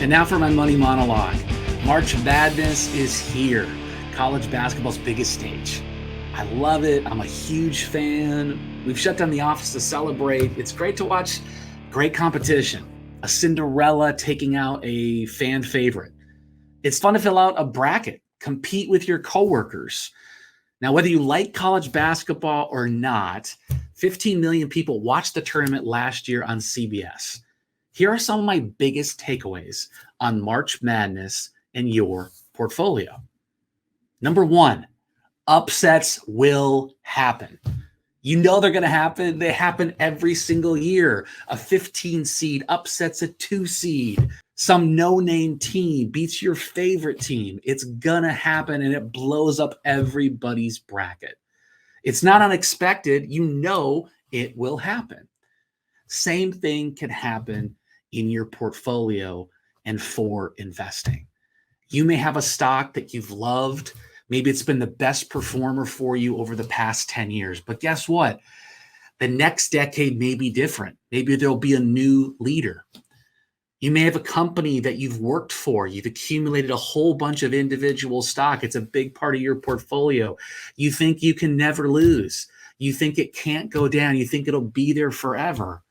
And now for my money monologue. March Madness is here, college basketball's biggest stage. I love it. I'm a huge fan. We've shut down the office to celebrate. It's great to watch great competition. A Cinderella taking out a fan favorite. It's fun to fill out a bracket, compete with your coworkers. Now, whether you like college basketball or not, 15 million people watched the tournament last year on CBS. Here are some of my biggest takeaways on March Madness and your portfolio. Number one, upsets will happen. You know they're going to happen. They happen every single year. A 15 seed upsets a 2 seed. Some no-name team beats your favorite team. It's going to happen, and it blows up everybody's bracket. It's not unexpected. You know it will happen. Same thing can happen in your portfolio and for investing. You may have a stock that you've loved. Maybe it's been the best performer for you over the past 10 years. But guess what? The next decade may be different. Maybe there'll be a new leader. You may have a company that you've worked for. You've accumulated a whole bunch of individual stock. It's a big part of your portfolio. You think you can never lose. You think it can't go down. You think it'll be there forever.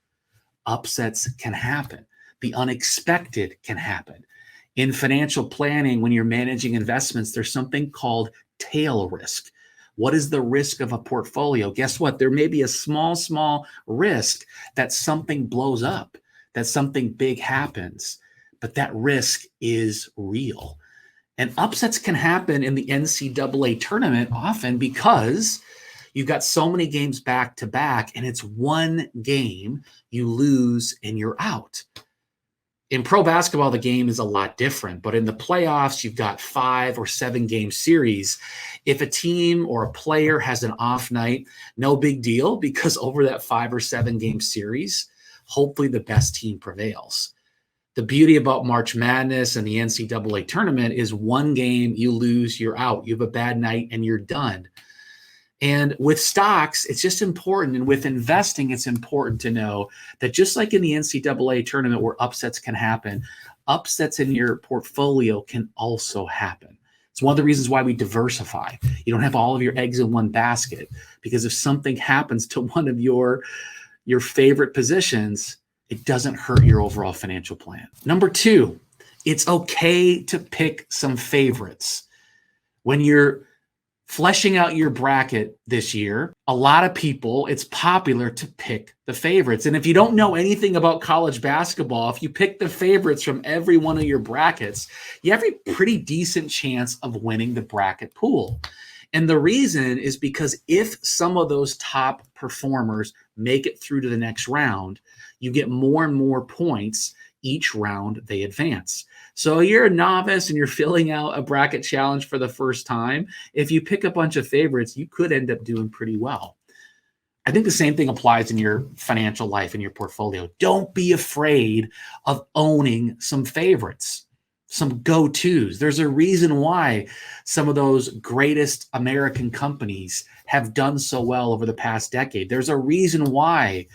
Upsets can happen. The unexpected can happen. In financial planning, when you're managing investments, there's something called tail risk. What is the risk of a portfolio? Guess what? There may be a small risk that something blows up, that something big happens, but that risk is real. And upsets can happen in the NCAA tournament often because you've got so many games back to back, and it's one game you lose and you're out. In pro basketball, the game is a lot different, but in the playoffs, you've got 5 or 7 game series. If a team or a player has an off night, no big deal, because over that 5 or 7 game series, hopefully the best team prevails. The beauty about March Madness and the NCAA tournament is one game you lose, you're out. You have a bad night and you're done. And with stocks, it's just important. And with investing, it's important to know that just like in the NCAA tournament where upsets can happen, upsets in your portfolio can also happen. It's one of the reasons why we diversify. You don't have all of your eggs in one basket, because if something happens to one of your favorite positions, it doesn't hurt your overall financial plan. Number 2, it's okay to pick some favorites. When you're fleshing out your bracket this year, a lot of people, it's popular to pick the favorites. And if you don't know anything about college basketball, if you pick the favorites from every one of your brackets, you have a pretty decent chance of winning the bracket pool. And the reason is because if some of those top performers make it through to the next round, you get more and more points each round they advance. So you're a novice and you're filling out a bracket challenge for the first time. If you pick a bunch of favorites, you could end up doing pretty well. I think the same thing applies in your financial life, in your portfolio. Don't be afraid of owning some favorites, some go-tos. There's a reason why some of those greatest American companies have done so well over the past decade. There's a reason why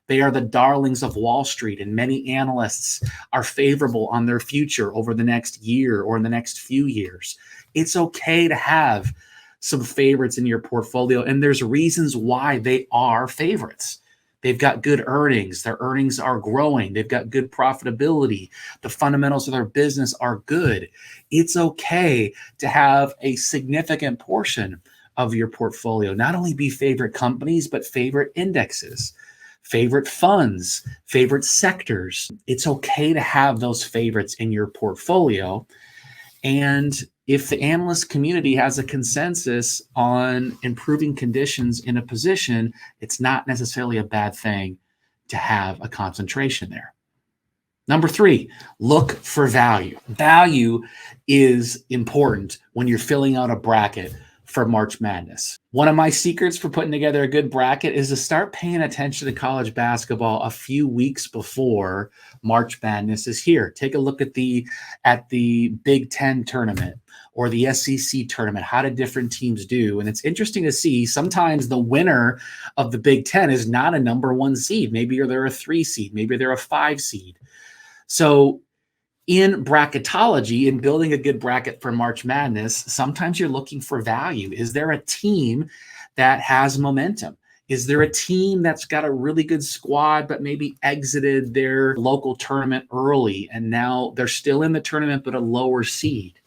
they are the darlings of Wall Street, and many analysts are favorable on their future over the next year or in the next few years. It's okay to have some favorites in your portfolio, and there's reasons why they are favorites. They've got good earnings. Their earnings are growing. They've got good profitability. The fundamentals of their business are good. It's okay to have a significant portion of your portfolio not only be favorite companies, but favorite indexes, favorite funds, favorite sectors. It's okay to have those favorites in your portfolio. And if the analyst community has a consensus on improving conditions in a position, it's not necessarily a bad thing to have a concentration there. Number 3, look for value. Value is important when you're filling out a bracket for March Madness. One of my secrets for putting together a good bracket is to start paying attention to college basketball a few weeks before March Madness is here. Take a look at the Big Ten tournament or the SEC tournament. How did different teams do? And it's interesting to see sometimes the winner of the Big Ten is not a number 1 seed. Maybe they're a 3 seed. Maybe they're a 5 seed. So In bracketology, in building a good bracket for March Madness, sometimes you're looking for value. Is there a team that has momentum? Is there a team that's got a really good squad, but maybe exited their local tournament early and now they're still in the tournament, but a lower seed?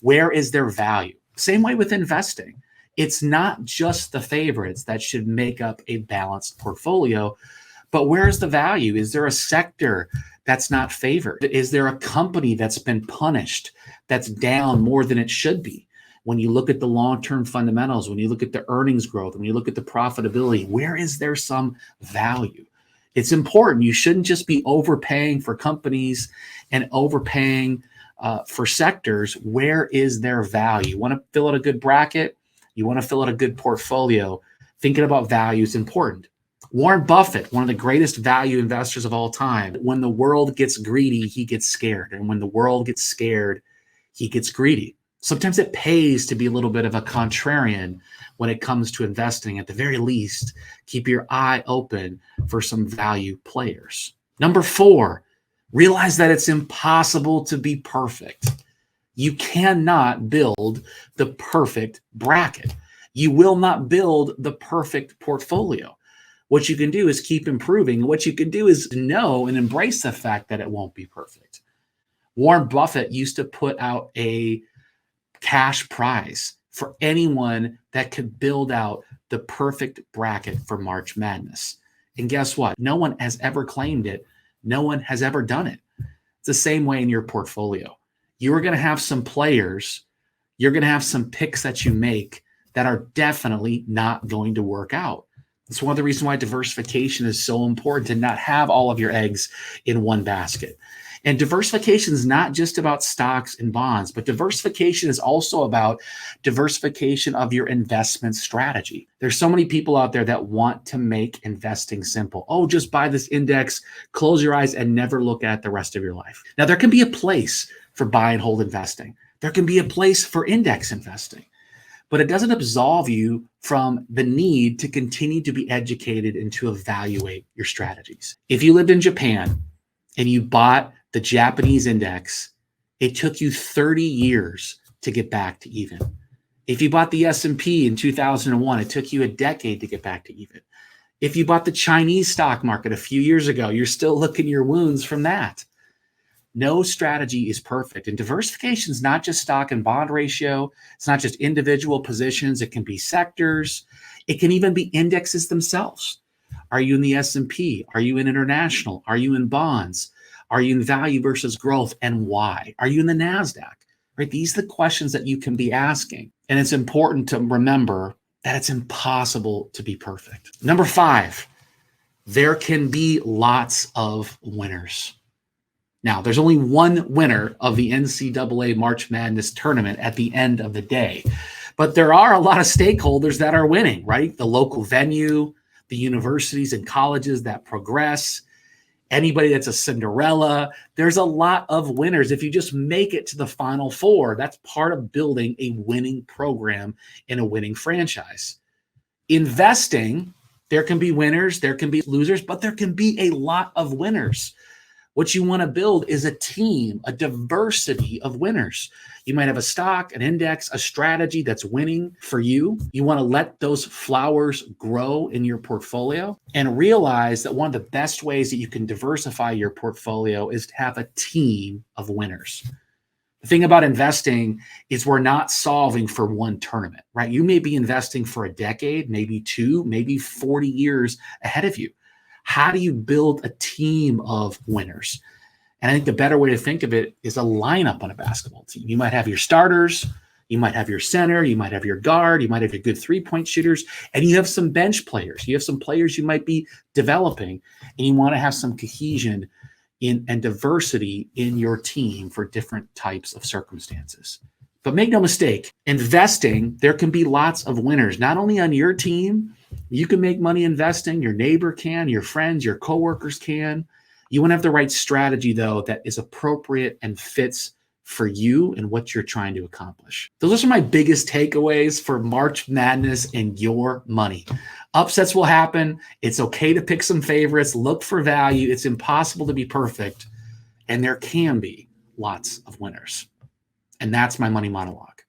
Where is their value? Same way with investing. It's not just the favorites that should make up a balanced portfolio, but where's the value? Is there a sector that's not favored? Is there a company that's been punished, that's down more than it should be? When you look at the long-term fundamentals, when you look at the earnings growth, when you look at the profitability, where is there some value? It's important. You shouldn't just be overpaying for companies and overpaying for sectors. Where is their value? You want to fill out a good bracket? You want to fill out a good portfolio? Thinking about value is important. Warren Buffett, one of the greatest value investors of all time, when the world gets greedy, he gets scared. And when the world gets scared, he gets greedy. Sometimes it pays to be a little bit of a contrarian when it comes to investing. At the very least, keep your eye open for some value players. Number 4, realize that it's impossible to be perfect. You cannot build the perfect bracket. You will not build the perfect portfolio. What you can do is keep improving. What you can do is know and embrace the fact that it won't be perfect. Warren Buffett used to put out a cash prize for anyone that could build out the perfect bracket for March Madness. And guess what? No one has ever claimed it. No one has ever done it. It's the same way in your portfolio. You are going to have some players, you're going to have some picks that you make that are definitely not going to work out. It's one of the reasons why diversification is so important, to not have all of your eggs in one basket. And diversification is not just about stocks and bonds, but diversification is also about diversification of your investment strategy. There's so many people out there that want to make investing simple. Oh, just buy this index, close your eyes, and never look at the rest of your life. Now, there can be a place for buy and hold investing. There can be a place for index investing. But it doesn't absolve you from the need to continue to be educated and to evaluate your strategies. If you lived in Japan and you bought the Japanese index, it took you 30 years to get back to even. If you bought the S&P in 2001, it took you a decade to get back to even. If you bought the Chinese stock market a few years ago, you're still licking your wounds from that. No strategy is perfect. And diversification is not just stock and bond ratio. It's not just individual positions. It can be sectors. It can even be indexes themselves. Are you in the S&P? Are you in international? Are you in bonds? Are you in value versus growth, and why? Are you in the NASDAQ? Right? These are the questions that you can be asking. And it's important to remember that it's impossible to be perfect. Number 5, there can be lots of winners. Now, there's only one winner of the NCAA March Madness tournament at the end of the day, but there are a lot of stakeholders that are winning, right? The local venue, the universities and colleges that progress, anybody that's a Cinderella. There's a lot of winners. If you just make it to the Final Four, that's part of building a winning program in a winning franchise. Investing, there can be winners, there can be losers, but there can be a lot of winners. What you want to build is a team, a diversity of winners. You might have a stock, an index, a strategy that's winning for you. You want to let those flowers grow in your portfolio and realize that one of the best ways that you can diversify your portfolio is to have a team of winners. The thing about investing is we're not solving for one tournament, right? You may be investing for a decade, maybe 2, maybe 40 years ahead of you. How do you build a team of winners? And I think the better way to think of it is a lineup on a basketball team. You might have your starters, you might have your center, you might have your guard, you might have your good three-point shooters, and you have some bench players. You have some players you might be developing, and you want to have some cohesion and diversity in your team for different types of circumstances. But make no mistake, investing, there can be lots of winners, not only on your team. You can make money investing, your neighbor can, your friends, your coworkers can. You want to have the right strategy, though, that is appropriate and fits for you and what you're trying to accomplish. Those are my biggest takeaways for March Madness and your money. Upsets will happen. It's okay to pick some favorites. Look for value. It's impossible to be perfect. And there can be lots of winners. And that's my money monologue.